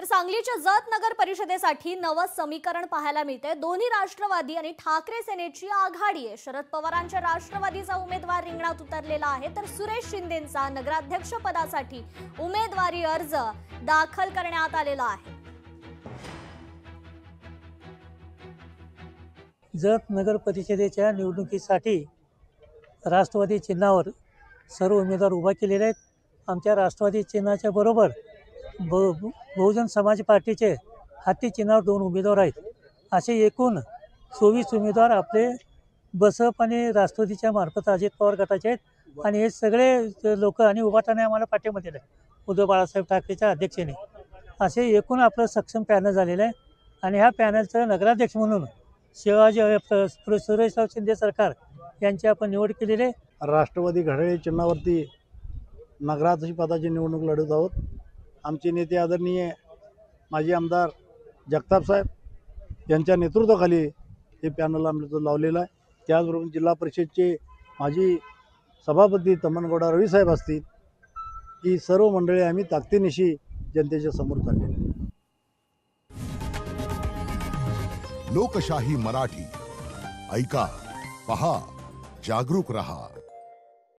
तर सांगलीच्या जत नगर परिषदेसाठी नवं समीकरण पाहायला मिळते। दोन्ही राष्ट्रवादी आणि ठाकरे सेनेची आघाडी आहे। शरद पवारांच्या राष्ट्रवादीचा उमेदवार रिंगणात उतरलेला आहे, तर सुरेश शिंदेंचा नगराध्यक्ष पदासाठी उमेदवारी अर्ज दाखल करण्यात आलेला आहे। जत नगर परिषदेच्या निवडणुकीसाठी राष्ट्रवादी चिन्हावर सर्व उमेदवार उभा केलेले आहेत। आमच्या राष्ट्रवादी चिन्हाच्या बरोबर बहुजन समाज पार्टीचे हाती चिन्हावर 2 उमेदवार आहेत। असे एकूण 24 उमेदवार आपले बसप आणि राष्ट्रवादीच्या मार्फत अजित पवार गटाचे आहेत आणि हे सगळे लोक आणि उभाटाने आम्हाला पाठिंबा दिला आहे उद्धव बाळासाहेब ठाकरेच्या अध्यक्षतेने। असे एकूण आपलं सक्षम पॅनल झालेलं आहे आणि ह्या पॅनलचं नगराध्यक्ष म्हणून सुरेशराव शिंदे सरकार यांची आपण निवड केलेली आहे। राष्ट्रवादी घड्याळ चिन्हावरती नगराध्यक्ष पदाची निवडणूक लढवत आहोत। आमचे नेते आदरणीय माजी आमदार जगताप साहेब यांच्या नेतृत्वाखाली हे पॅनल आम्ही लावलेलं आहे। त्याचबरोबर जिल्हा परिषदचे माजी सभापती तमनगौडा रवी साहेब असतील, ही सर्व मंडळी आम्ही ताकदीनिशी जनतेच्या समोर चाललेली आहे। लोकशाही मराठी ऐका, पहा, जागरूक रहा।